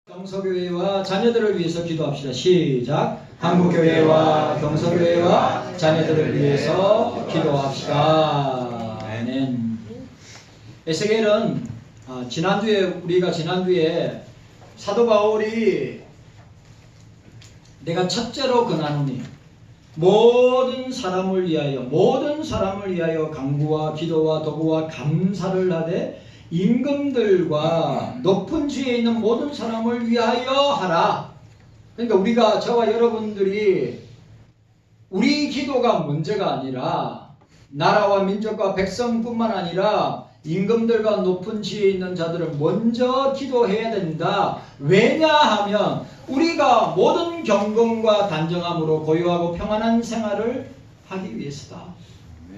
경서교회와 자녀들을 위해서 기도합시다. 시작. 한국교회와 경서교회와 자녀들을 위해서 기도합시다. 아멘. 에스겔은 지난주에 사도 바울이 내가 첫째로 권하노니 모든 사람을 위하여 간구와 기도와 도구와 감사를 하되 임금들과 높은 지위에 있는 모든 사람을 위하여 하라. 그러니까 저와 여러분들이 우리 기도가 문제가 아니라 나라와 민족과 백성뿐만 아니라 임금들과 높은 지위에 있는 자들을 먼저 기도해야 된다. 왜냐하면 우리가 모든 경건과 단정함으로 고요하고 평안한 생활을 하기 위해서다.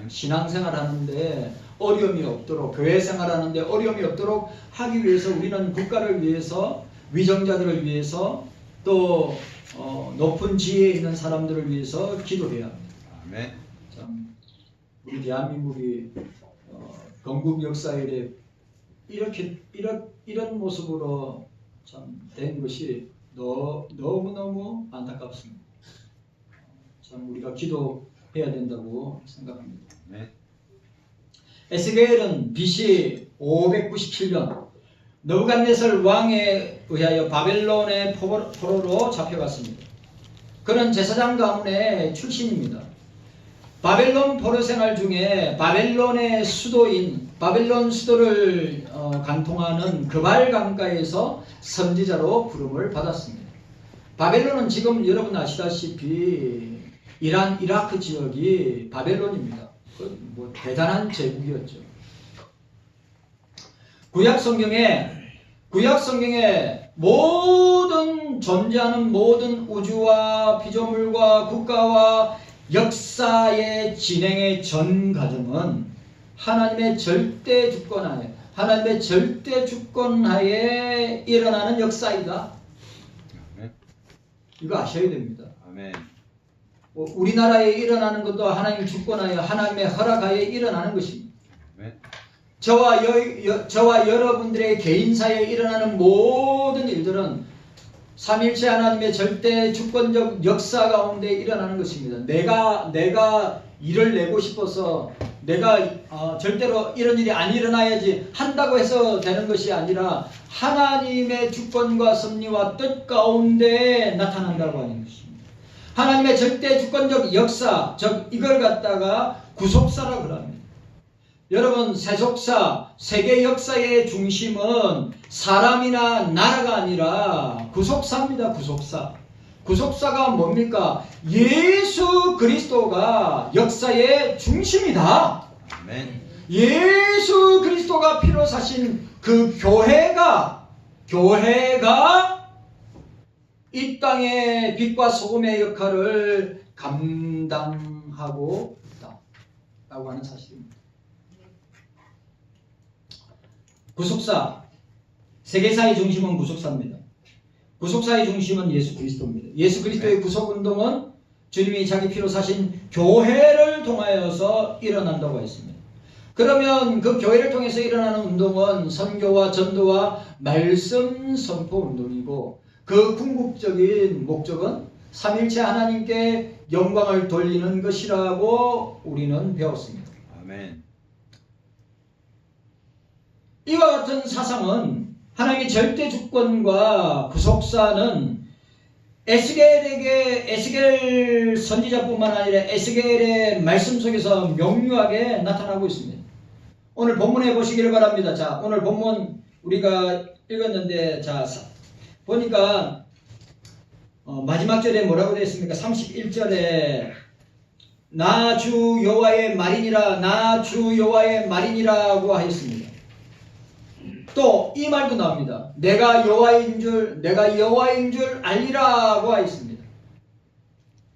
신앙생활 하는데 어려움이 없도록, 교회 생활하는데 어려움이 없도록 하기 위해서 우리는 국가를 위해서, 위정자들을 위해서, 또 높은 지혜에 있는 사람들을 위해서 기도해야 합니다. 아멘. 참 우리 대한민국이 건국 역사에 이런 모습으로 참 된 것이 너무너무 안타깝습니다. 참 우리가 기도해야 된다고 생각합니다. 네. 에스겔은 BC 597년 느부갓네살 왕에 의하여 바벨론의 포로로 잡혀갔습니다. 그는 제사장 가문의 출신입니다. 바벨론 포로 생활 중에 바벨론의 수도인 바벨론 수도를 관통하는 그발 강가에서 선지자로 부름을 받았습니다. 바벨론은 지금 여러분 아시다시피 이란, 이라크 지역이 바벨론입니다. 뭐 대단한 제국이었죠. 구약 성경에 존재하는 모든 우주와 피조물과 국가와 역사의 진행의 전 과정은 하나님의 절대 주권하에 일어나는 역사이다. 아멘. 이거 아셔야 됩니다. 아멘. 우리나라에 일어나는 것도 하나님 주권하에, 하나님의 허락하에 일어나는 것입니다. 아멘. 저와 여러분들의 개인사에 일어나는 모든 일들은 삼일체 하나님의 절대 주권적 역사 가운데 일어나는 것입니다. 내가 일을 내고 싶어서 내가 절대로 이런 일이 안 일어나야지 한다고 해서 되는 것이 아니라 하나님의 주권과 섭리와 뜻 가운데 나타난다고 하는 것입니다. 하나님의 절대 주권적 역사, 즉 이걸 갖다가 구속사라고 합니다. 여러분, 세계 역사의 중심은 사람이나 나라가 아니라 구속사입니다. 구속사가 뭡니까? 예수 그리스도가 역사의 중심이다. 아멘. 예수 그리스도가 피로 사신 그 교회가 이 땅의 빛과 소금의 역할을 감당하고 있다라고 하는 사실입니다. 구속사, 세계사의 중심은 구속사입니다. 구속사의 중심은 예수 그리스도입니다. 예수 그리스도의 구속운동은 주님이 자기 피로 사신 교회를 통하여서 일어난다고 했습니다. 그러면 그 교회를 통해서 일어나는 운동은 선교와 전도와 말씀 선포 운동이고, 그 궁극적인 목적은 삼일체 하나님께 영광을 돌리는 것이라고 우리는 배웠습니다. 아멘. 이와 같은 사상은 하나님의 절대 주권과 구속사는 에스겔 선지자뿐만 아니라 에스겔의 말씀 속에서 명료하게 나타나고 있습니다. 오늘 본문에 보시기를 바랍니다. 자, 오늘 본문 우리가 읽었는데, 자, 보니까 마지막 절에 뭐라고 되어 있습니까? 31절에 나 주 여호와의 말이니라고 하였습니다. 또 이 말도 나옵니다. 내가 여호와인 줄 알리라고 하였습니다.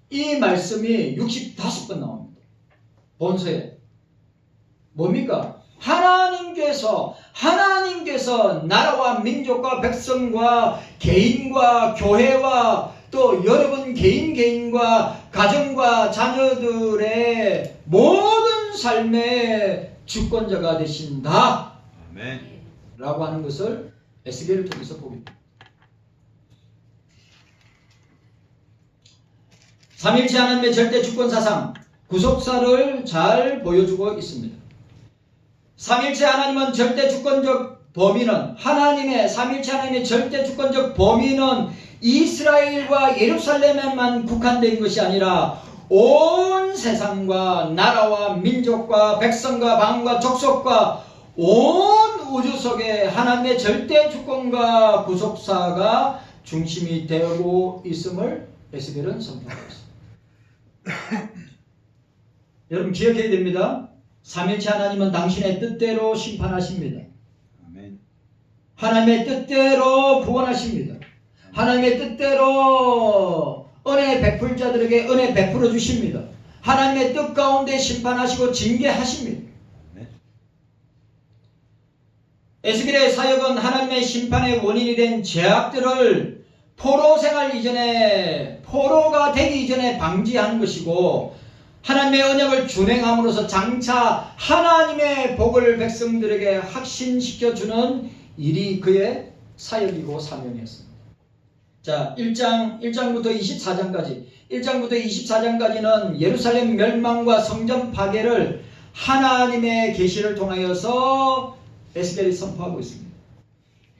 이 말씀이 65번 나옵니다. 본서에. 뭡니까? 하나님께서 나라와 민족과 백성과 개인과 교회와 또 여러분 개인과 가정과 자녀들의 모든 삶의 주권자가 되신다. 아멘. 라고 하는 것을 에스겔을 통해서 보게 됩니다. 삼일체 하나님의 절대 주권 사상, 구속사를 잘 보여주고 있습니다. 삼일체 하나님은 절대 주권적 범위는 삼일체 하나님의 절대 주권적 범위는 이스라엘과 예루살렘에만 국한된 것이 아니라 온 세상과 나라와 민족과 백성과 방과 족속과 온 우주 속에 하나님의 절대 주권과 구속사가 중심이 되고 있음을 에스겔은 선포하고 있습니다. 여러분 기억해야 됩니다. 삼일체 하나님은 당신의 뜻대로 심판하십니다. 하나님의 뜻대로 구원하십니다. 하나님의 뜻대로 은혜 베풀 자들에게 은혜 베풀어 주십니다. 하나님의 뜻 가운데 심판하시고 징계하십니다. 에스겔의 사역은 하나님의 심판의 원인이 된 죄악들을 포로가 되기 이전에 방지하는 것이고, 하나님의 언약을 준행함으로써 장차 하나님의 복을 백성들에게 확신시켜주는 일이 그의 사역이고 사명이었습니다. 자, 1장부터 24장까지는 예루살렘 멸망과 성전 파괴를 하나님의 계시를 통하여서 에스겔이 선포하고 있습니다.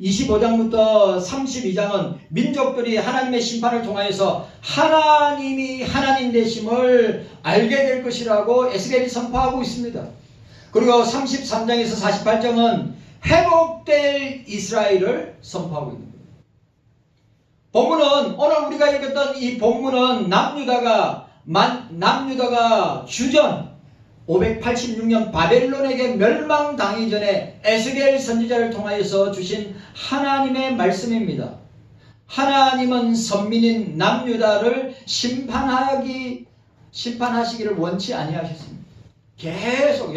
25장부터 32장은 민족들이 하나님의 심판을 통하여서 하나님이 하나님 되심을 알게 될 것이라고 에스겔이 선포하고 있습니다. 그리고 33장에서 48장은 회복될 이스라엘을 선포하고 있습니다. 본문은 오늘 우리가 읽었던 이 본문은 남유다가 주전 586년 바벨론에게 멸망당하기 전에 에스겔 선지자를 통하여서 주신 하나님의 말씀입니다. 하나님은 선민인 남유다를 심판하시기를 원치 아니하셨습니다. 계속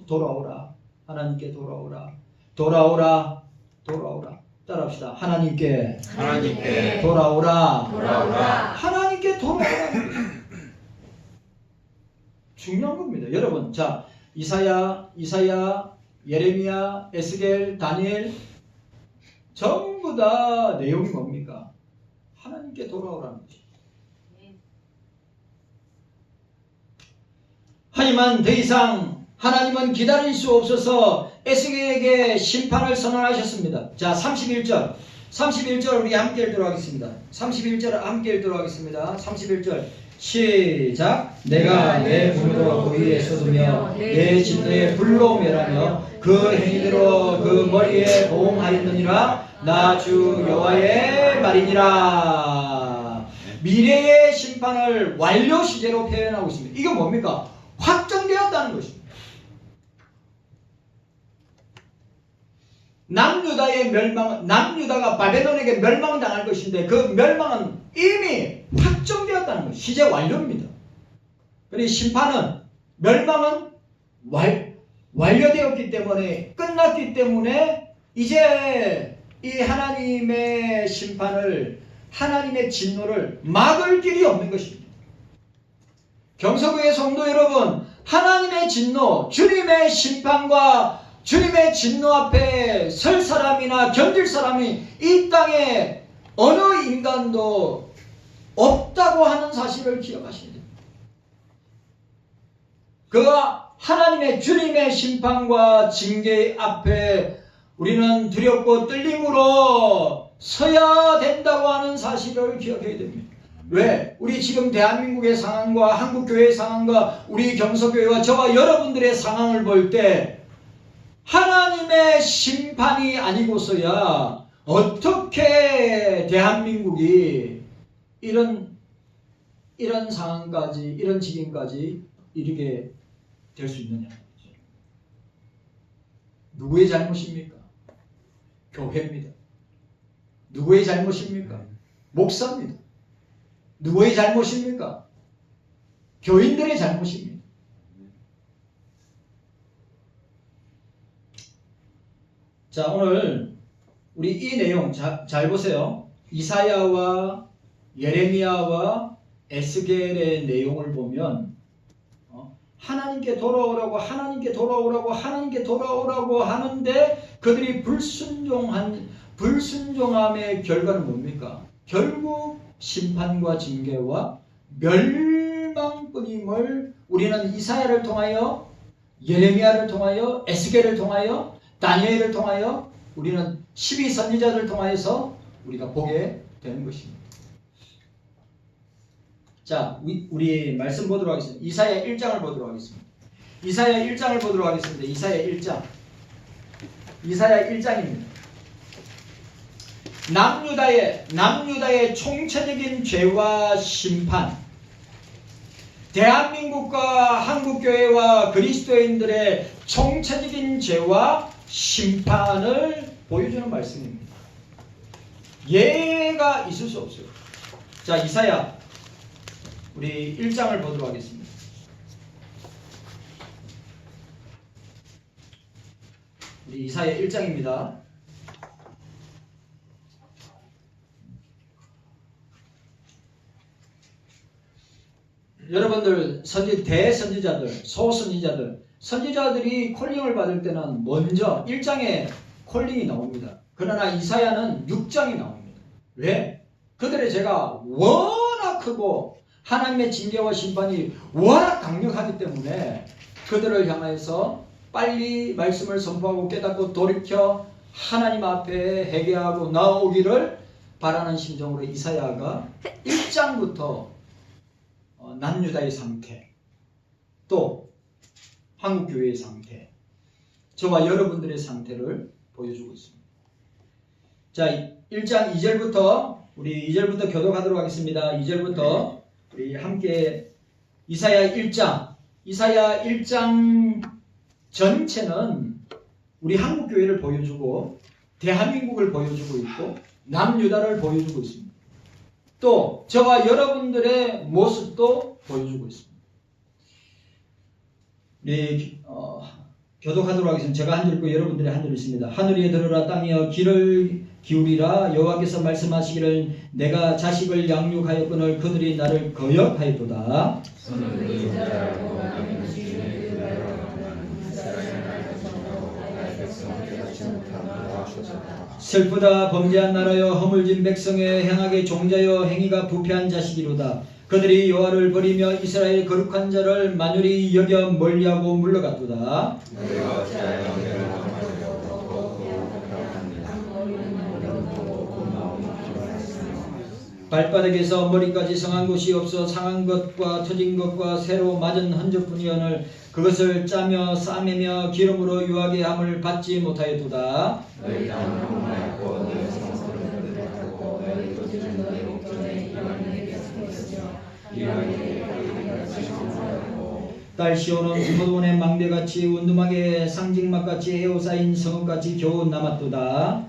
돌아오라. 하나님께 돌아오라. 따라합시다. 하나님께 돌아오라. 하나님께 돌아오라. 중요한 겁니다. 여러분, 자, 이사야, 예레미야, 에스겔, 다니엘 전부 다 내용이 뭡니까? 하나님께 돌아오라는 것이죠. 하지만 더 이상 하나님은 기다릴 수 없어서 에스겔에게 심판을 선언하셨습니다. 자, 31절 우리 함께 읽도록 하겠습니다. 31절 함께 읽도록 하겠습니다. 31절 시작. 내가 내 분으로 그 위에 쏟으며 내 진노에 불로 멸하며 그 행위대로 그 머리에 보응하였느니라. 나 주 여호와의 말이니라. 미래의 심판을 완료 시제로 표현하고 있습니다. 이게 뭡니까? 확정되었다는 것입니다. 남유다가 바벨론에게 멸망당할 것인데 그 멸망은 이미 확정되었다는 것이 시제 완료입니다. 그리고 멸망은 완료되었기 때문에, 끝났기 때문에 이제 이 하나님의 심판을, 하나님의 진노를 막을 길이 없는 것입니다. 경서구의 성도 여러분, 하나님의 진노, 주님의 심판과 주님의 진노 앞에 설 사람이나 견딜 사람이 이 땅에 어느 인간도 없다고 하는 사실을 기억하셔야 됩니다. 그가 하나님의 주님의 심판과 징계 앞에 우리는 두렵고 떨림으로 서야 된다고 하는 사실을 기억해야 됩니다. 왜? 우리 지금 대한민국의 상황과 한국교회의 상황과 우리 경서교회와 저와 여러분들의 상황을 볼 때 하나님의 심판이 아니고서야 어떻게 대한민국이 이런 상황까지, 이런 지경까지 이르게 될 수 있느냐? 누구의 잘못입니까? 교회입니다. 누구의 잘못입니까? 목사입니다. 누구의 잘못입니까? 교인들의 잘못입니다. 자, 오늘 우리 이 내용 잘 보세요. 이사야와 예레미야와 에스겔의 내용을 보면 하나님께 돌아오라고 하는데 그들이 불순종함의 결과는 뭡니까? 결국 심판과 징계와 멸망뿐임을 우리는 이사야를 통하여, 예레미야를 통하여, 에스겔을 통하여, 다니엘을 통하여, 우리는 12선지자들을 통하여서 우리가 보게 되는 것입니다. 자, 우리 말씀 보도록 하겠습니다. 이사야 1장을 보도록 하겠습니다. 이사야 1장을 보도록 하겠습니다. 이사야 1장. 이사야 1장입니다. 남유다의 총체적인 죄와 심판, 대한민국과 한국교회와 그리스도인들의 총체적인 죄와 심판을 보여주는 말씀입니다. 예가 있을 수 없어요. 자, 이사야 우리 1장을 보도록 하겠습니다. 우리 이사야 1장입니다. 여러분들 대선지자들, 소선지자들, 선지자들이 콜링을 받을 때는 먼저 1장에 콜링이 나옵니다. 그러나 이사야는 6장이 나옵니다. 왜? 그들의 죄가 워낙 크고 하나님의 징계와 심판이 워낙 강력하기 때문에 그들을 향해서 빨리 말씀을 선포하고 깨닫고 돌이켜 하나님 앞에 회개하고 나오기를 바라는 심정으로 이사야가 1장부터 남유다의 상태, 또 한국교회의 상태, 저와 여러분들의 상태를 보여주고 있습니다. 자, 1장 2절부터 우리 2절부터 교독하도록 하겠습니다. 2절부터 우리 함께 이사야 1장 전체는 우리 한국교회를 보여주고 대한민국을 보여주고 있고 남유다를 보여주고 있습니다. 또 저와 여러분들의 모습도 보여주고 있습니다. 우리 교독하도록 하겠습니다. 제가 한 줄 있고 여러분들이 한 줄 있습니다. 하늘이 들으라 땅이여 귀를 기울이라 여호와께서 말씀하시기를 내가 자식을 양육하였거늘 그들이 나를 거역하였도다. 슬프다 범죄한 나라여 허물진 백성의 행악의 종자여 행위가 부패한 자식이로다. 그들이 여호와를 버리며 이스라엘 거룩한 자를 만유리 여겨 멀리하고 물러갔도다. 발바닥에서 머리까지 성한 곳이 없어 상한 것과 터진 것과 새로 맞은 흔적뿐이오늘 그것을 짜며 싸매며 기름으로 유하게 함을 받지 못하였도다. 딸 시온은 포도원의 망대같이 운두막의 상징막같이 에워싸인 성읍같이 겨우 남았도다.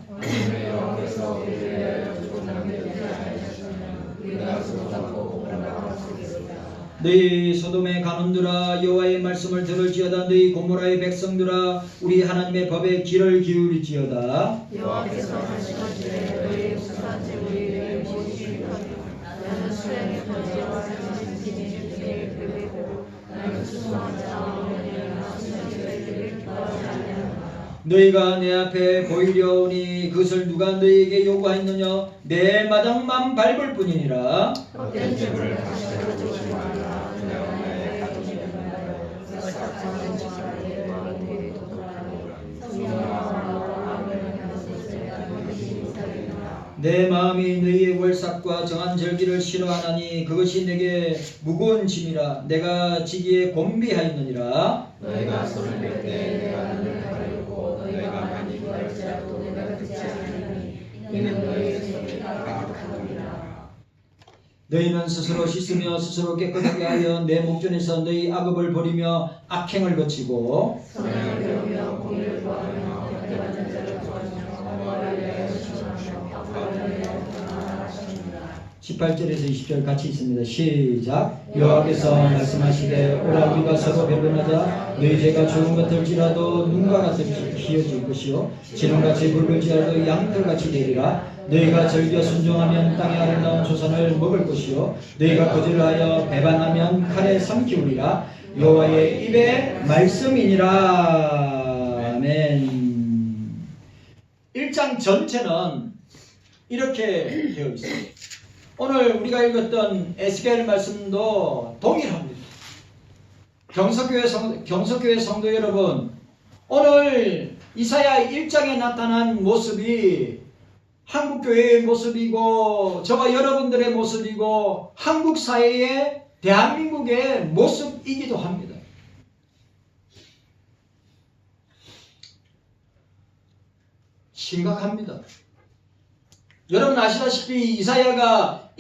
너희 소돔의 간원들아 여호와의 말씀을 들을지어다. 너희 고모라의 백성들아 우리 하나님의 법에 귀를 기울일지어다. 여호와께서 말씀하시되 너희 목수한테 우리를 모시시고 나는 수령의 편지와 사진 진리주의 그리고 나는 수송한 자 어머니나 수령의 기뻐하지 않느냐. 너희가 내 앞에 보이려오니 그것을 누가 너희에게 요구하였느냐. 내 마당만 밟을 뿐이니라. 헛된 재물을 가져오지 말라. 내 마음이 너희의 월삭과 정한 절기를 싫어하나니 그것이 내게 무거운 짐이라. 내가 지기에 곤비하였느니라. 너희가 손을 뺄 때 내가 눈을 가리고 너희가 많이 구할지라도 내가 듣지 않으니 이는 너희의 손이 가득하느니라. 너희는 스스로 씻으며 스스로 깨끗하게 하여 내 목전에서 너희 악업을 버리며 악행을 거치고 선행을 배우며 공의를 구하며 박해받는 자를 구하며 여호와를 위하여 신청하며 평화를 위하여 나아가십니다. 18절에서 20절 같이 있습니다. 시작. 여호와께서 말씀하시되 오라 우리가 서로 변론하자. 너희 죄가 좋은 것들지라도 눈과 같이 희어질 것이요 지름같이 붉을지라도 양털같이 되리라. 너희가 즐겨 순종하면 땅의 아름다운 조선을 먹을 것이요 너희가 거절하여 배반하면 칼에 삼키우리라. 여호와의 입의 말씀이니라. 아멘. 1장 전체는 이렇게 되어 있습니다. 오늘 우리가 읽었던 에스겔 말씀도 동일합니다. 경석교회 성도 여러분, 오늘 이사야 1장에 나타난 모습이 한국교회의 모습이고 저와 여러분들의 모습이고 한국 사회의 대한민국의 모습이기도 합니다. 심각합니다. 여러분 아시다시피 이사야가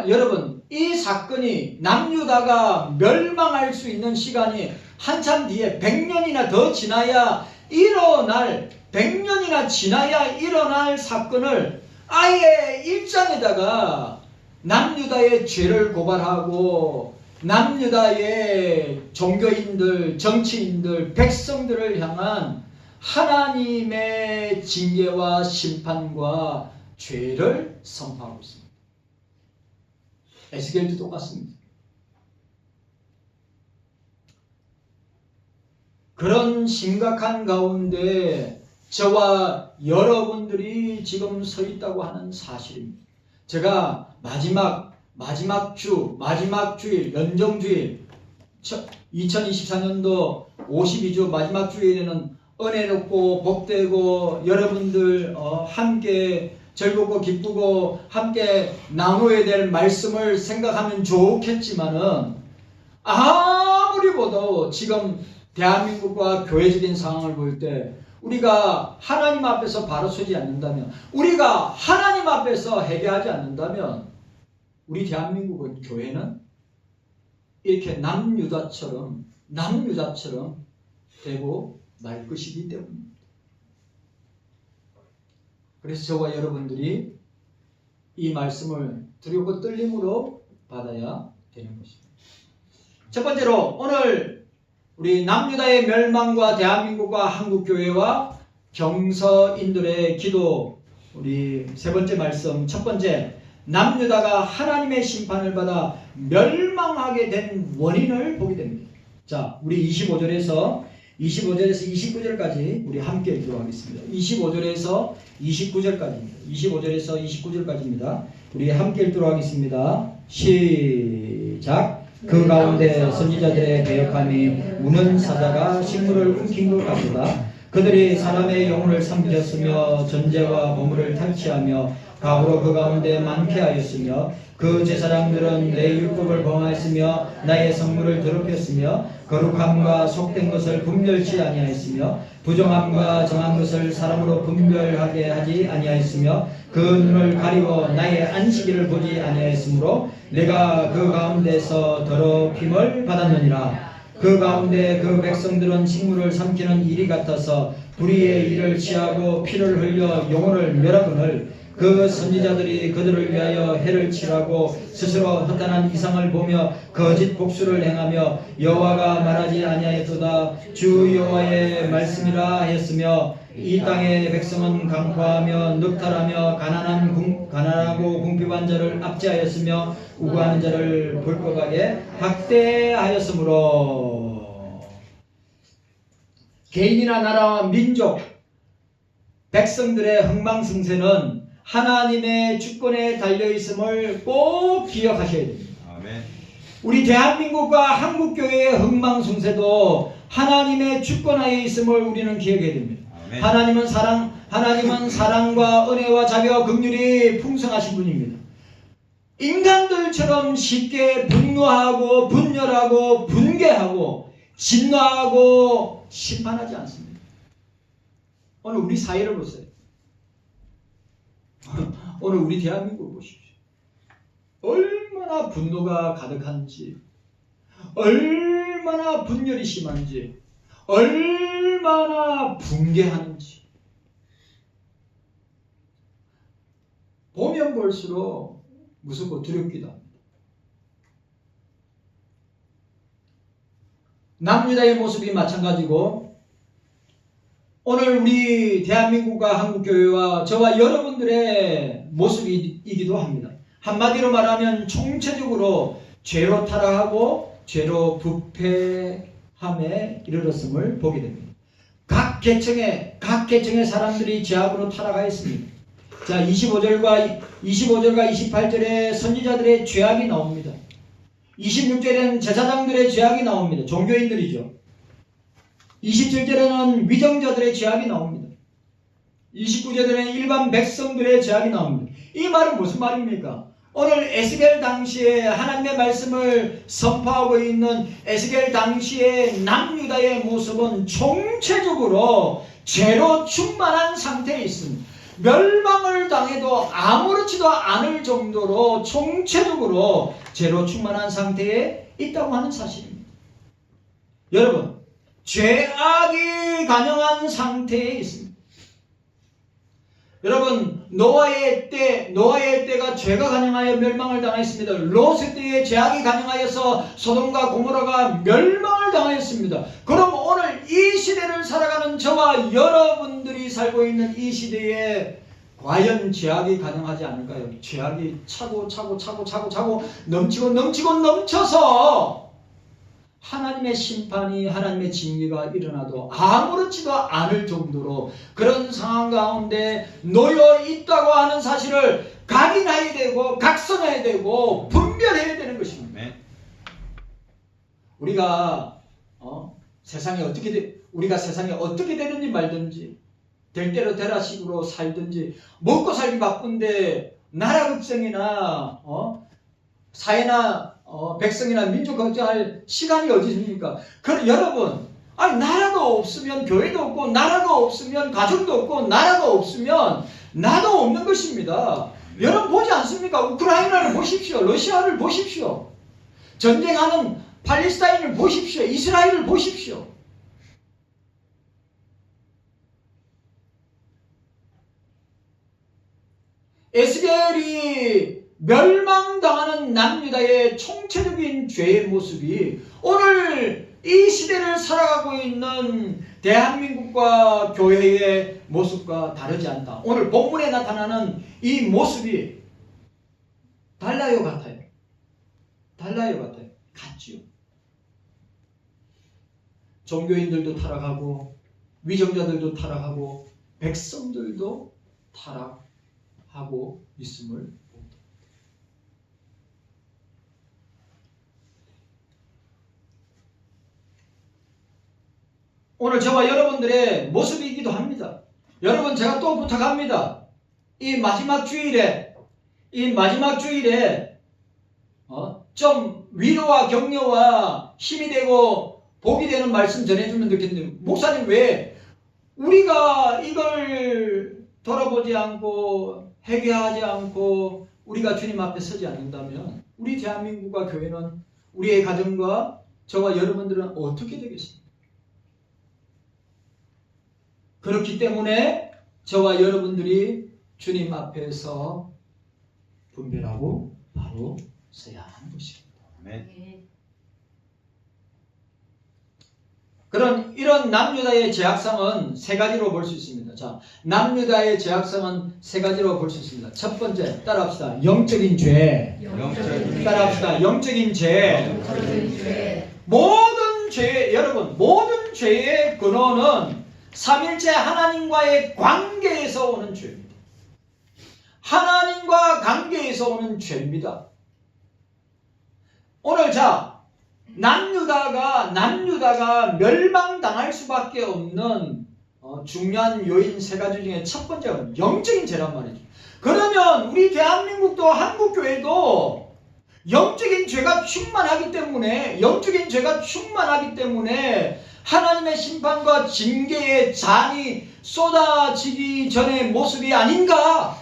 여러분 이 사건이 남유다가 멸망할 수 있는 시간이 한참 뒤에 100년이나 더 지나야 100년이나 지나야 일어날 사건을 아예 1장에다가 남유다의 죄를 고발하고 남유다의 종교인들, 정치인들, 백성들을 향한 하나님의 징계와 심판과 죄를 선포하고 있습니다. 에스겔도 똑같습니다. 그런 심각한 가운데 저와 여러분들이 지금 서 있다고 하는 사실입니다. 제가 마지막 주일, 연정주일 2024년도 52주 마지막 주일에는 은혜롭고 복되고 여러분들 함께 즐겁고 기쁘고 함께 나누어야 될 말씀을 생각하면 좋겠지만은 아무리 봐도 지금 대한민국과 교회적인 상황을 볼 때 우리가 하나님 앞에서 바로 서지 않는다면, 우리가 하나님 앞에서 회개하지 않는다면 우리 대한민국의 교회는 이렇게 남유다처럼 되고 말 것이기 때문입니다. 그래서 저와 여러분들이 이 말씀을 두렵고 떨림으로 받아야 되는 것입니다. 첫 번째로 오늘 우리 남유다의 멸망과 대한민국과 한국교회와 경서인들의 기도, 우리 세 번째 말씀, 첫 번째, 남유다가 하나님의 심판을 받아 멸망하게 된 원인을 보게 됩니다. 자, 우리 25절에서 29절까지 우리 함께 읽도록 하겠습니다. 25절에서 29절까지입니다. 25절에서 29절까지입니다. 우리 함께 읽도록 하겠습니다. 시작. 그 가운데 선지자들의 배역함이 우는 사자가 식물을 움킨 것 같도다. 그들이 사람의 영혼을 삼켰으며 전제와 보물을 탈취하며 가후로 그 가운데 많게 하였으며 그 제사장들은 내 율법을 범하였으며 나의 성물을 더럽혔으며 거룩함과 속된 것을 분별치 아니하였으며 부정함과 정한 것을 사람으로 분별하게 하지 아니하였으며 그 눈을 가리고 나의 안식일을 보지 아니하였으므로 내가 그 가운데서 더럽힘을 받았느니라. 그 가운데 그 백성들은 식물을 삼키는 일이 같아서 불의의 일을 취하고 피를 흘려 영혼을 멸하거늘 그 선지자들이 그들을 위하여 해를 칠하고 스스로 허탄한 이상을 보며 거짓 복수를 행하며 여호와가 말하지 아니하였도다. 주 여호와의 말씀이라 하였으며 이 땅의 백성은 강포하며 늑탈하며 가난하고 궁핍한 자를 압제하였으며 우고하는 자를 불법하게 학대하였으므로 개인이나 나라와 민족 백성들의 흥망승세는 하나님의 주권에 달려있음을 꼭 기억하셔야 됩니다. 아멘. 우리 대한민국과 한국교회의 흥망승세도 하나님의 주권하에 있음을 우리는 기억해야 됩니다. 아멘. 하나님은 사랑과 은혜와 자비와 긍휼이 풍성하신 분입니다. 인간들처럼 쉽게 분노하고 분열하고 분개하고 진노하고 심판하지 않습니다. 오늘 우리 사회를 보세요. 오늘 우리 대한민국을 보십시오. 얼마나 분노가 가득한지, 얼마나 분열이 심한지, 얼마나 붕괴하는지 보면 볼수록 무섭고 두렵기도 합니다. 남유다의 모습이 마찬가지고 오늘 우리 대한민국과 한국교회와 저와 여러분들의 모습이기도 합니다. 한마디로 말하면 총체적으로 죄로 타락하고 죄로 부패함에 이르렀음을 보게 됩니다. 각 계층의 사람들이 죄악으로 타락하였습니다. 자, 25절과 28절에 선지자들의 죄악이 나옵니다. 26절에는 제사장들의 죄악이 나옵니다. 종교인들이죠. 27절에는 위정자들의 죄악이 나옵니다. 29절에는 일반 백성들의 죄악이 나옵니다. 이 말은 무슨 말입니까? 오늘 에스겔 당시에 하나님의 말씀을 선포하고 있는 에스겔 당시의 남유다의 모습은 총체적으로 죄로 충만한 상태에 있습니다. 멸망을 당해도 아무렇지도 않을 정도로 총체적으로 죄로 충만한 상태에 있다고 하는 사실입니다. 여러분, 죄악이 가능한 상태에 있습니다. 여러분, 노아의 때가 죄가 가능하여 멸망을 당했습니다. 롯의 때에 죄악이 가능하여서 소돔과 고모라가 멸망을 당하였습니다. 그럼 오늘 이 시대를 살아가는 저와 여러분들이 살고 있는 이 시대에 과연 죄악이 가능하지 않을까요? 죄악이 차고 넘쳐서 하나님의 심판이, 하나님의 징계가 일어나도 아무렇지도 않을 정도로 그런 상황 가운데 놓여 있다고 하는 사실을 각인해야 되고 각성해야 되고 분별해야 되는 것입니다. 우리가 우리가 세상에 어떻게 되든지 말든지 될 대로 되라식으로 살든지 먹고 살기 바쁜데 나라 걱정이나 사회나 백성이나 민족 걱정할 시간이 어디 있습니까? 여러분, 나라도 없으면 교회도 없고, 나라도 없으면 가정도 없고, 나라도 없으면 나도 없는 것입니다. 여러분 보지 않습니까? 우크라이나를 보십시오. 러시아를 보십시오. 전쟁하는 팔레스타인을 보십시오. 이스라엘을 보십시오. 에스겔이 멸망당하는 남유다의 총체적인 죄의 모습이 오늘 이 시대를 살아가고 있는 대한민국과 교회의 모습과 다르지 않다. 오늘 본문에 나타나는 이 모습이 달라요, 같아요? 같지요. 종교인들도 타락하고 위정자들도 타락하고 백성들도 타락하고 있음을 봅니다. 오늘 저와 여러분들의 모습이기도 합니다. 여러분, 제가 또 부탁합니다. 이 마지막 주일에 좀 위로와 격려와 힘이 되고 복이 되는 말씀 전해주면 좋겠는데, 목사님 왜 우리가 이걸 돌아보지 않고 회개하지 않고 우리가 주님 앞에 서지 않는다면 우리 대한민국과 교회는, 우리의 가정과 저와 여러분들은 어떻게 되겠습니까? 그렇기 때문에 저와 여러분들이 주님 앞에서 분별하고 바로 서야 하는 것입니다. 아멘. 이런 남유다의 죄악성은 세 가지로 볼 수 있습니다. 자, 남유다의 죄악성은 세 가지로 볼 수 있습니다. 첫 번째, 따라합시다. 영적인 죄. 따라합시다. 영적인 죄. 모든 죄, 여러분, 모든 죄의 근원은 삼일째 하나님과의 관계에서 오는 죄입니다. 하나님과 관계에서 오는 죄입니다. 오늘 남유다가 멸망당할 수밖에 없는 중요한 요인 세 가지 중에 첫 번째는 영적인 죄란 말이죠. 그러면 우리 대한민국도 한국교회도 영적인 죄가 충만하기 때문에 하나님의 심판과 징계의 잔이 쏟아지기 전의 모습이 아닌가?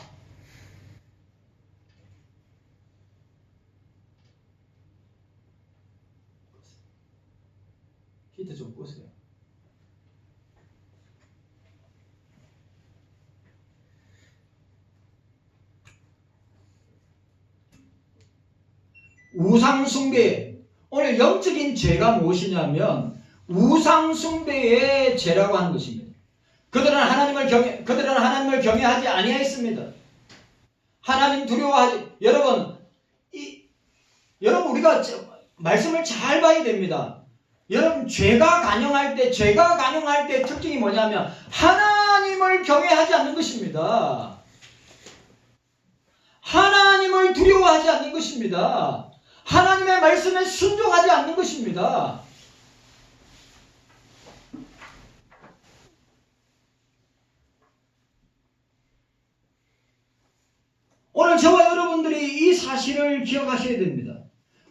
히트 좀 보세요. 우상숭배. 오늘 영적인 죄가 무엇이냐면 우상숭배의 죄라고 하는 것입니다. 그들은 하나님을 경외하지 아니하였습니다. 하나님 두려워하지. 여러분 우리가 말씀을 잘 봐야 됩니다. 여러분, 죄가 가능할 때 특징이 뭐냐면 하나님을 경외하지 않는 것입니다. 순종하지 않는 것입니다. 하나님의 말씀에 순종하지 않는 것입니다. 오늘 저와 여러분들이 이 사실을 기억하셔야 됩니다.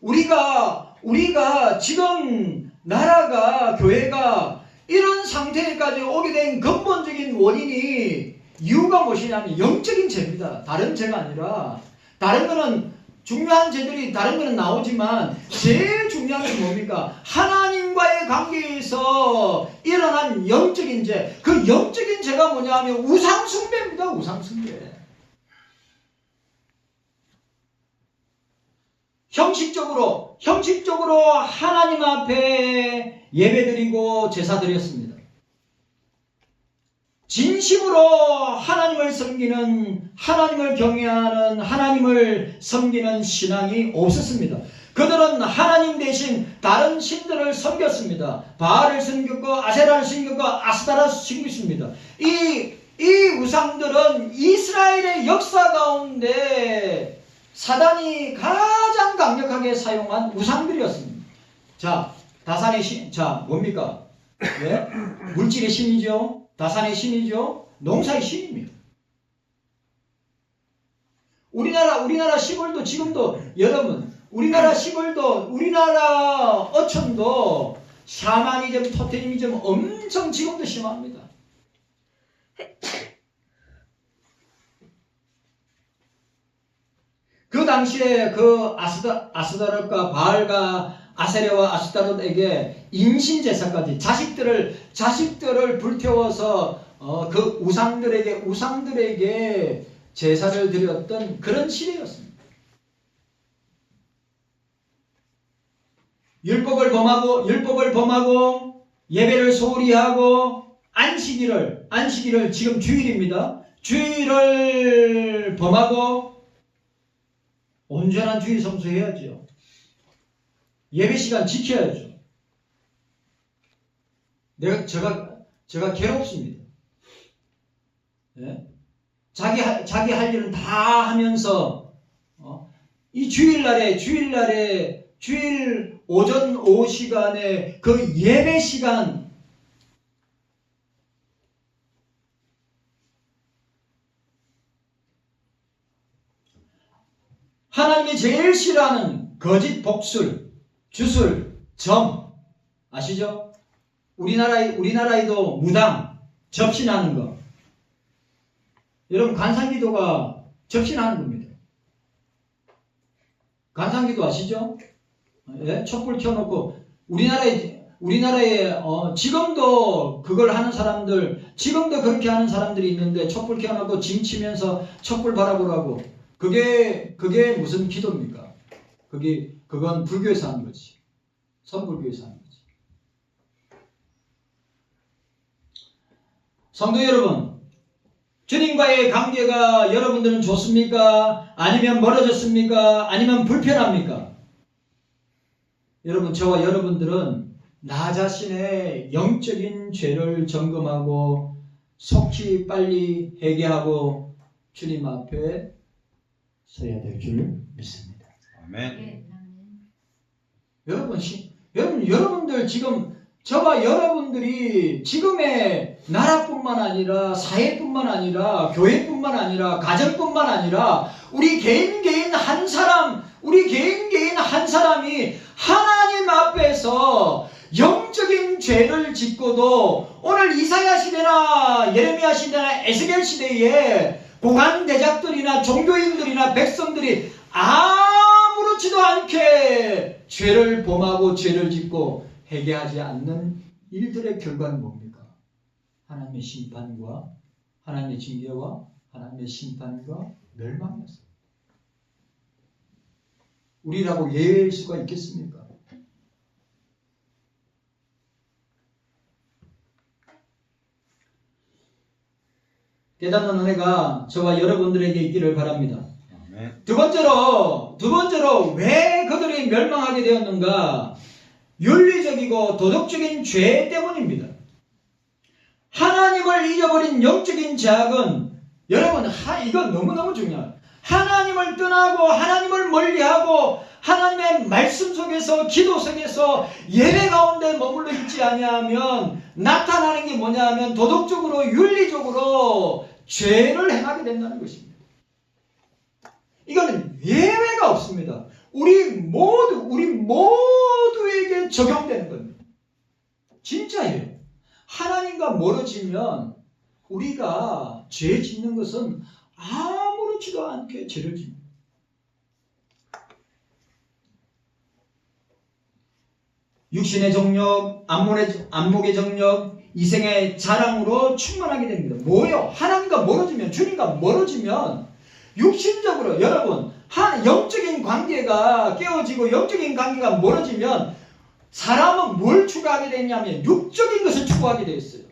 우리가 지금 나라가, 교회가 이런 상태까지 오게 된 근본적인 원인이 이유가 무엇이냐면 영적인 죄입니다. 다른 죄가 아니라, 다른 거는 중요한 죄들이 다른 거는 나오지만 제일 중요한 게 뭡니까? 하나님과의 관계에서 일어난 영적인 죄. 그 영적인 죄가 뭐냐 하면 우상숭배입니다. 우상숭배. 형식적으로 하나님 앞에 예배드리고 제사드렸습니다. 진심으로 하나님을 섬기는, 하나님을 경외하는, 하나님을 섬기는 신앙이 없었습니다. 그들은 하나님 대신 다른 신들을 섬겼습니다. 바알을 섬겼고 아세라를 섬겼고 아스타라를 섬겼습니다. 이 우상들은 이스라엘의 역사 가운데 사단이 가장 강력하게 사용한 우상들이었습니다. 자, 다산의 신, 자, 뭡니까? 네? 물질의 신이죠. 다산의 신이죠. 농사의 신입니다. 우리나라 시골도 지금도 여러분, 우리나라 시골도, 우리나라 어촌도 샤머니즘, 토테미즘 엄청 지금도 심합니다. 그 당시에 그 아스다롯과 바알과 아세레와 아스타롯에게 임신제사까지 자식들을 불태워서 그 우상들에게 제사를 드렸던 그런 시대였습니다. 율법을 범하고 예배를 소홀히 하고 안식일을 지금 주일입니다. 주일을 범하고 온전한 주일 성수해야죠. 예배 시간 지켜야죠. 제가 괴롭습니다. 네? 자기 할 일은 다 하면서 이 주일 오전 오후 시간에 그 예배 시간 하나님이 제일 싫어하는 거짓 복술, 주술, 점 아시죠? 우리나라에도 무당, 접신하는 거. 여러분 관상기도가 접신하는 겁니다. 관상기도 아시죠? 예? 촛불 켜놓고 우리나라에 지금도 그걸 하는 사람들, 지금도 그렇게 하는 사람들이 있는데 촛불 켜놓고 징 치면서 촛불 바라보라고. 그게 무슨 기도입니까? 그건 불교에서 하는 거지. 선불교에서 하는 거지. 성도 여러분, 주님과의 관계가 여러분들은 좋습니까? 아니면 멀어졌습니까? 아니면 불편합니까? 여러분, 저와 여러분들은 나 자신의 영적인 죄를 점검하고 속히 빨리 회개하고 주님 앞에 서야 될 줄 믿습니다. 아멘. 여러분들 지금 저와 여러분들이 지금의 나라뿐만 아니라 사회뿐만 아니라 교회뿐만 아니라 가정뿐만 아니라 우리 개인 한 사람이 하나님 앞에서 영적인 죄를 짓고도 오늘 이사야 시대나 예레미야 시대나 에스겔 시대에 고관 대작들이나 종교인들이나 백성들이 아무렇지도 않게 죄를 범하고 죄를 짓고 회개하지 않는 일들의 결과는 뭡니까? 하나님의 심판과 하나님의 징계와 하나님의 심판과 멸망이었습니다. 우리라고 예외일 수가 있겠습니까? 깨닫는 은혜가 저와 여러분들에게 있기를 바랍니다. 아멘. 두 번째로 왜 그들이 멸망하게 되었는가? 윤리적이고 도덕적인 죄 때문입니다. 하나님을 잊어버린 영적인 죄악은 여러분 이건 너무너무 중요해요. 하나님을 떠나고 하나님을 멀리하고 하나님의 말씀 속에서 기도 속에서 예배 가운데 머물러 있지 아니하면 나타나는 게 뭐냐 하면 도덕적으로 윤리적으로 죄를 행하게 된다는 것입니다. 이거는 예외가 없습니다. 우리 모두에게 적용되는 겁니다. 진짜예요. 하나님과 멀어지면 우리가 죄 짓는 것은 아무렇지도 않게 죄를 짓습니다. 육신의 정욕, 안목의 정욕, 이생의 자랑으로 충만하게 됩니다. 뭐예요? 하나님과 멀어지면, 주님과 멀어지면 육신적으로 여러분 영적인 관계가 깨어지고 영적인 관계가 멀어지면 사람은 뭘 추구하게 되냐면 육적인 것을 추구하게 되었어요.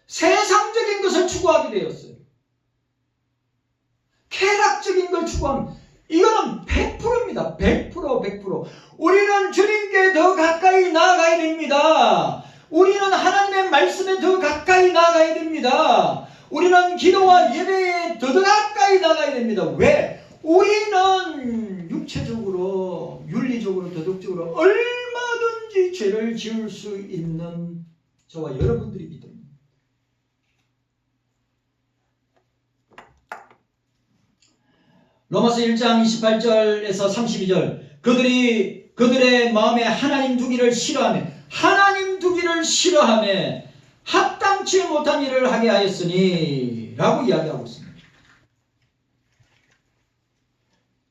세상적인 것을 추구하게 되었어요. 쾌락적인 걸 추구하면 이거는 100%입니다. 100%. 우리는 주님께 더 가까이 나아가야 됩니다. 우리는 하나님의 말씀에 더 가까이 나아가야 됩니다. 우리는 기도와 예배에 더 가까이 나가야 됩니다. 왜? 우리는 육체적으로, 윤리적으로, 도덕적으로 얼마든지 죄를 지을 수 있는 저와 여러분들이기 때문에. 로마서 1장 28절에서 32절 그들의 마음에 하나님 두기를 싫어하며 합당치 못한 일을 하게 하였으니 라고 이야기하고 있습니다.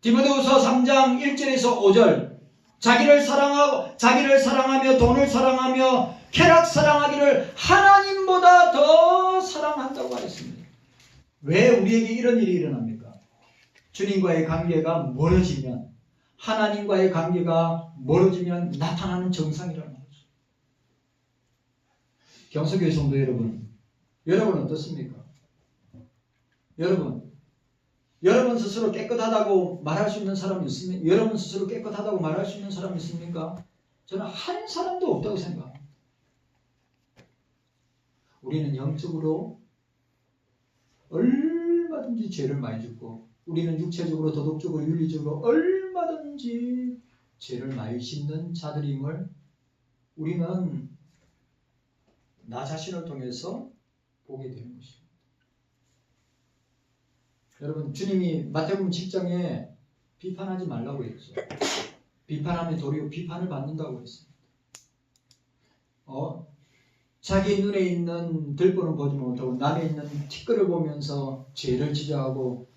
디모데후서 3장 1절에서 5절 자기를 사랑하며 돈을 사랑하며 쾌락 사랑하기를 하나님보다 더 사랑한다고 하였습니다. 왜 우리에게 이런 일이 일어납니까? 주님과의 관계가 멀어지면, 하나님과의 관계가 멀어지면 나타나는 정상이라는 거죠. 경서교회 성도 여러분 어떻습니까? 여러분 스스로 깨끗하다고 말할 수 있는 사람이 있습니까? 여러분 스스로 깨끗하다고 말할 수 있는 사람이 있습니까? 저는 한 사람도 없다고 생각합니다. 우리는 영적으로 얼마든지 죄를 많이 짓고 우리는 육체적으로, 도덕적으로, 윤리적으로 얼마든지 죄를 많이 짓는 자들임을 우리는 나 자신을 통해서 보게 되는 것입니다. 여러분, 주님이 마태복음 10장에 비판하지 말라고 했죠. 비판하면 도리어 비판을 받는다고 했습니다. 자기 눈에 있는 들보는 보지 못하고 남에 있는 티끌을 보면서 죄를 지적하고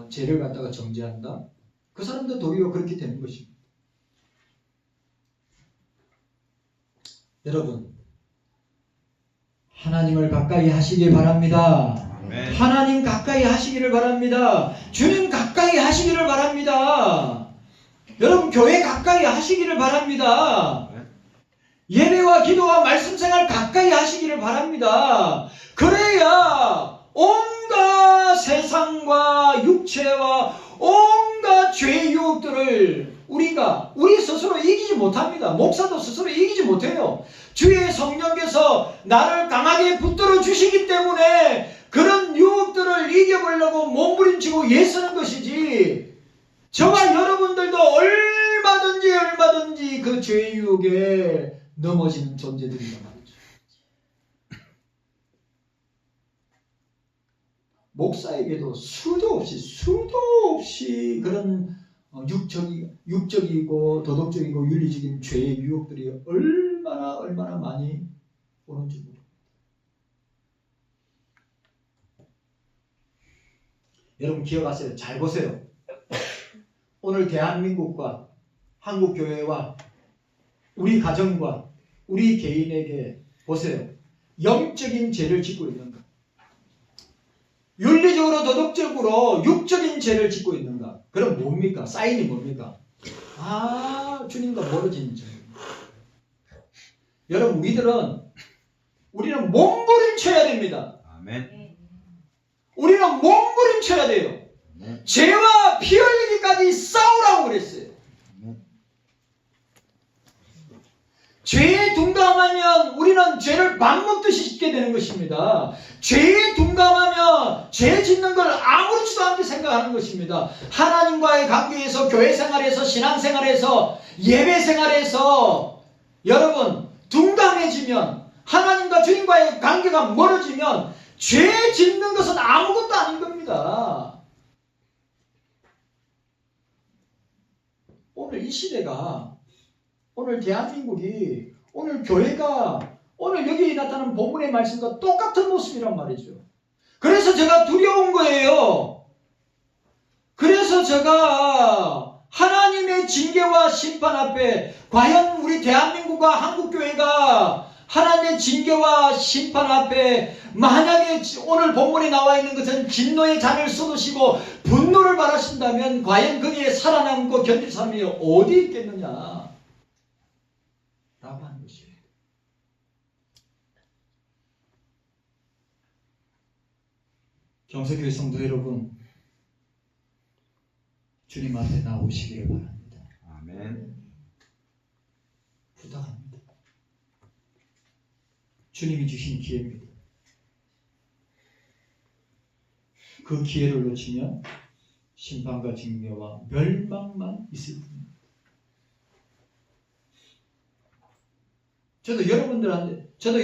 죄를 갖다가 정죄한다. 그 사람도 도리어 그렇게 되는 것입니다. 여러분, 하나님을 가까이 하시길 바랍니다. 아멘. 하나님 가까이 하시기를 바랍니다. 주님 가까이 하시기를 바랍니다. 여러분, 교회 가까이 하시기를 바랍니다. 예배와 기도와 말씀 생활 가까이 하시기를 바랍니다. 그래야 온갖 세상과 육체와 온갖 죄의 유혹들을 우리 스스로 이기지 못합니다. 목사도 스스로 이기지 못해요. 주의 성령께서 나를 강하게 붙들어 주시기 때문에 그런 유혹들을 이겨보려고 몸부림치고 애쓰는 것이지, 저와 여러분들도 얼마든지 그 죄의 유혹에 넘어지는 존재들이란 말이죠. 목사에게도 수도 없이 그런 육적이고 도덕적이고 윤리적인 죄의 유혹들이 얼마나 많이 오는지 모릅니다. 여러분 기억하세요. 잘 보세요. 오늘 대한민국과 한국교회와 우리 가정과 우리 개인에게 보세요. 영적인 죄를 짓고 있는가? 윤리적으로 도덕적으로 육적인 죄를 짓고 있는가? 그럼 뭡니까? 사인이 뭡니까? 주님과 멀어지는 죄. 여러분 우리는 몸부림쳐야 됩니다. 아멘. 우리는 몸부림쳐야 돼요. 아멘. 죄와 피 흘리기까지 싸우라고 그랬어요. 아멘. 죄에 둔감하면 우리는 죄를 밥 먹듯이 짓게 되는 것입니다. 죄에 둔감하면 죄 짓는 걸 아무렇지도 않게 생각하는 것입니다. 하나님과의 관계에서, 교회 생활에서, 신앙 생활에서, 예배 생활에서 여러분 둔감해지면, 하나님과 주님과의 관계가 멀어지면 죄 짓는 것은 아무것도 아닌 겁니다. 오늘 이 시대가, 오늘 대한민국이, 오늘 교회가, 오늘 여기 나타나는 본문의 말씀과 똑같은 모습이란 말이죠. 그래서 제가 두려운 거예요. 그래서 제가 하나님의 징계와 심판 앞에, 과연 우리 대한민국과 한국교회가 하나님의 징계와 심판 앞에 만약에 오늘 본문에 나와 있는 것은 진노의 잔을 쏟으시고 분노를 바라신다면 과연 거기에 살아남고 견딜 사람이 어디 있겠느냐 라고 하는 것이에요. 경서교회 성도 여러분, 주님 앞에 나오시기를 바랍니다. 아멘. 부탁합니다. 주님이 주신 기회입니다. 그 기회를 놓치면 심판과 징계와 멸망만 있을 뿐입니다. 저도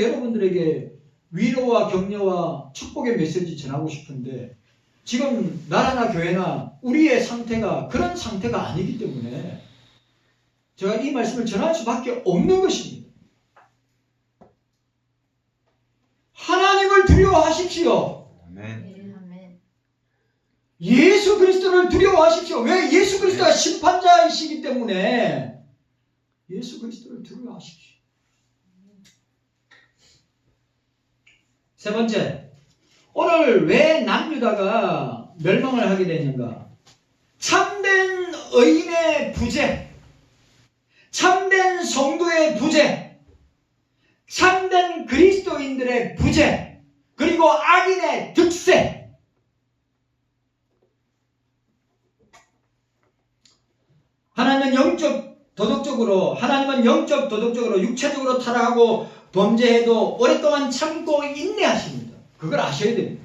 여러분들에게 위로와 격려와 축복의 메시지 전하고 싶은데, 지금 나라나 교회나 우리의 상태가 그런 상태가 아니기 때문에 제가 이 말씀을 전할 수밖에 없는 것입니다. 하나님을 두려워하십시오. 아멘. 예수 그리스도를 두려워하십시오. 왜? 예수 그리스도가 심판자이시기 때문에 예수 그리스도를 두려워하십시오. 세 번째, 오늘 왜 남유다가 멸망을 하게 됐는가? 참된 의인의 부재, 참된 성도의 부재, 참된 그리스도인들의 부재, 그리고 악인의 득세. 하나님은 영적 도덕적으로 육체적으로 타락하고 범죄해도 오랫동안 참고 인내하십니다. 그걸 아셔야 됩니다.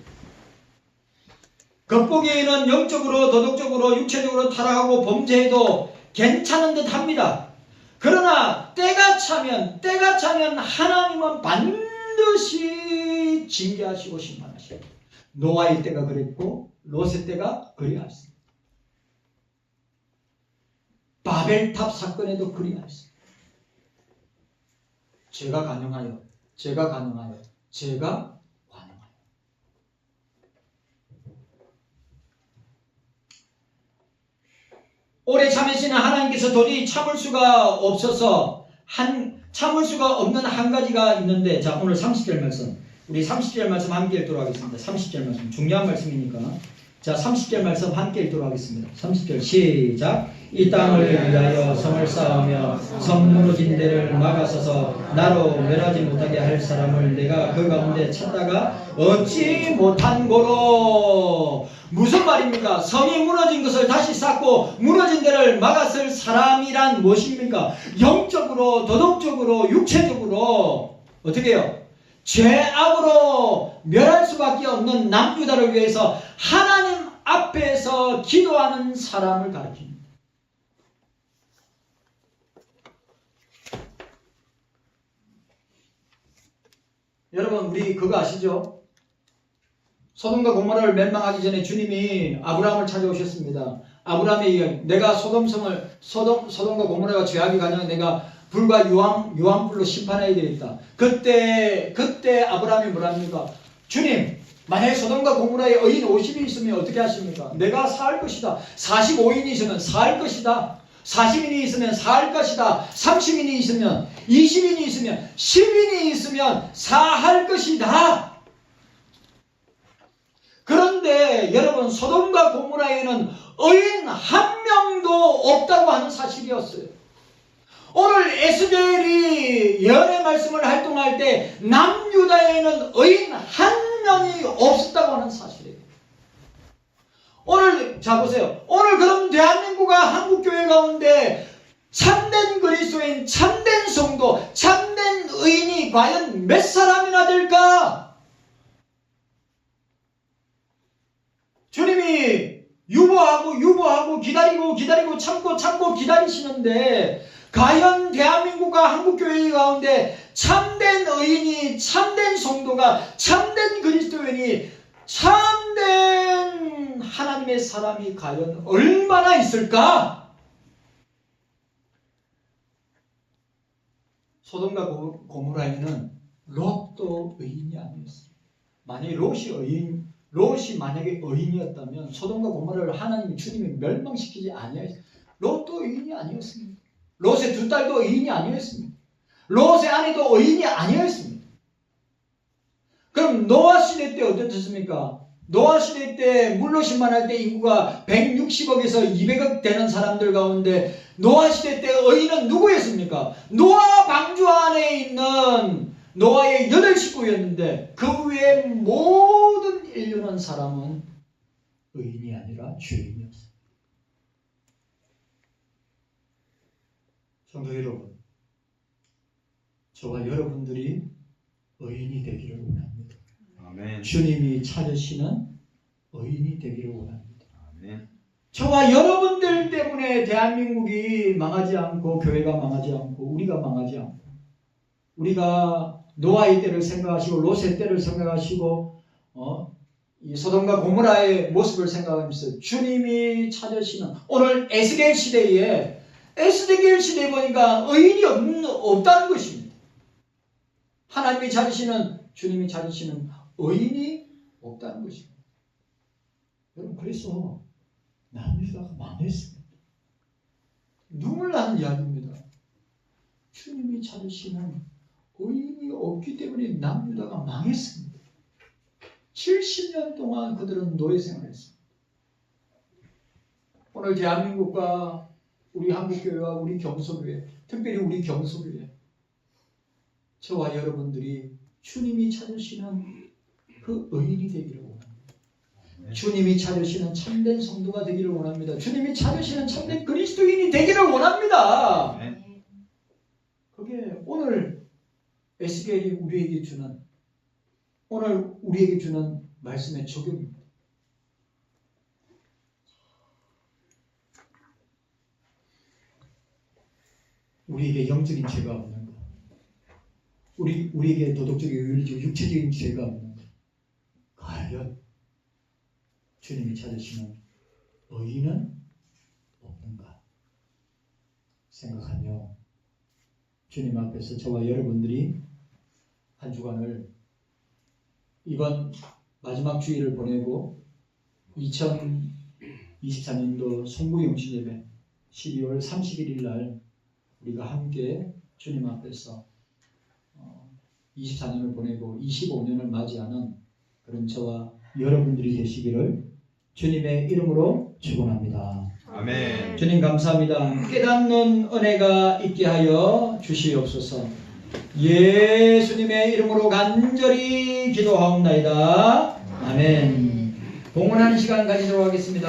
겉보기에는 영적으로 도덕적으로 육체적으로 타락하고 범죄해도 괜찮은 듯 합니다. 그러나 때가 차면 하나님은 반드시 징계하시고 심판하십니다. 노아의 때가 그랬고 롯의 때가 그리하였습니다. 바벨탑 사건에도 그리하였습니다. 제가 가능하여. 오래 참으시는 하나님께서 도저히 참을 수가 없는 한 가지가 있는데, 자, 오늘 30절 말씀, 우리 30절 말씀 함께 읽도록 하겠습니다. 30절 말씀 중요한 말씀이니까, 자, 30절 말씀 함께 읽도록 하겠습니다. 30절 시작. 이 땅을 위하여 성을 쌓으며 성 무너진 데를 막아서서 나로 멸하지 못하게 할 사람을 내가 그 가운데 찾다가 얻지 못한 고로. 무슨 말입니까? 성이 무너진 것을 다시 쌓고 무너진 데를 막았을 사람이란 무엇입니까? 영적으로, 도덕적으로, 육체적으로 어떻게 해요? 죄악으로 멸할 수밖에 없는 남유다를 위해서 하나님 앞에서 기도하는 사람을 가리킵니다. 여러분, 우리 그거 아시죠? 소돔과 고모라를 멸망하기 전에 주님이 아브라함을 찾아오셨습니다. 아브라함이 내가 소돔과 고모라가 죄악이 가능한 내가 불과 유황불로 심판해야 되겠다. 그때 아브라함이 뭐랍니까? 주님, 만약에 소돔과 고모라에 의인 50이 있으면 어떻게 하십니까? 내가 사할 것이다. 45인이 있으면 사할 것이다. 40인이 있으면 사할 것이다. 30인이 있으면, 20인이 있으면, 10인이 있으면 사할 것이다. 그런데 여러분, 소돔과 고모라에는 의인 한 명도 없다고 하는 사실이었어요. 오늘 에스겔이 예언의 말씀을 활동할 때 남유다에는 의인 한 명이 없었다고 하는 사실이에요. 오늘 자 보세요. 오늘 그럼 대한민국과 한국교회 가운데 참된 그리스도인, 참된 성도, 참된 의인이 과연 몇 사람이나 될까? 주님이 유보하고 기다리고 참고 기다리시는데 과연 대한민국과 한국교회 가운데 참된 의인이, 참된 성도가, 참된 그리스도인이, 참된 하나님의 사람이 과연 얼마나 있을까? 소돔과 고모라에는 롯도 의인이 아니었습니다. 만약에 롯이 만약에 의인이었다면 소돔과 고모라를 하나님이, 주님이 멸망시키지 아니하였습니다. 롯도 의인이 아니었습니다. 롯의 두 딸도 의인이 아니었습니다. 롯의 아내도 의인이 아니었습니다. 그럼 노아 시대 때 어떻습니까? 노아 시대 때 물로신만 할 때 인구가 160억에서 200억 되는 사람들 가운데 노아 시대 때 의인은 누구였습니까? 노아 방주 안에 있는 노아의 8식구였는데 그 외에 모든 인류는 사람은 의인이 아니라 죄인이었습니다. 성도 여러분, 저와 여러분들이 의인이 되기를 원합니다. 아멘. 주님이 찾으시는 의인이 되기를 원합니다. 아멘. 저와 여러분들 때문에 대한민국이 망하지 않고 교회가 망하지 않고 우리가 망하지 않고 우리가 노아의 때를 생각하시고 롯의 때를 생각하시고 이 소돔과 고모라의 모습을 생각하면서 주님이 찾으시는 오늘 에스겔 시대에 보니까 의인이 없다는 것입니다. 하나님이 찾으시는, 주님이 찾으시는 의인이 없다는 것입니다. 여러분, 그래서 남유다가 망했습니다. 눈물 나는 이야기입니다. 주님이 찾으시는 의인이 없기 때문에 남유다가 망했습니다. 70년 동안 그들은 노예 생활했습니다. 오늘 대한민국과 우리 한국교회와 우리 경소교회, 특별히 우리 경소교회, 저와 여러분들이 주님이 찾으시는 그 의인이 되기를 원합니다. 주님이 찾으시는 참된 성도가 되기를 원합니다. 주님이 찾으시는 참된 그리스도인이 되기를 원합니다. 그게 오늘 에스겔이 우리에게 주는, 오늘 우리에게 주는 말씀의 적용입니다. 우리에게 영적인 죄가 없는 것, 우리에게 도덕적인, 윤리적, 육체적인 죄가 없는 것, 과연 주님이 찾으시는 의인은 없는가 생각하며 주님 앞에서 저와 여러분들이 한 주간을 이번 마지막 주일을 보내고 2024년도 송구영신예배 12월 31일 날 우리가 함께 주님 앞에서 24년을 보내고 25년을 맞이하는 그런 저와 여러분들이 되시기를 주님의 이름으로 축원합니다. 아멘. 주님 감사합니다. 깨닫는 은혜가 있게 하여 주시옵소서. 예수님의 이름으로 간절히 기도하옵나이다. 아멘. 봉헌하는 시간 가지도록 하겠습니다.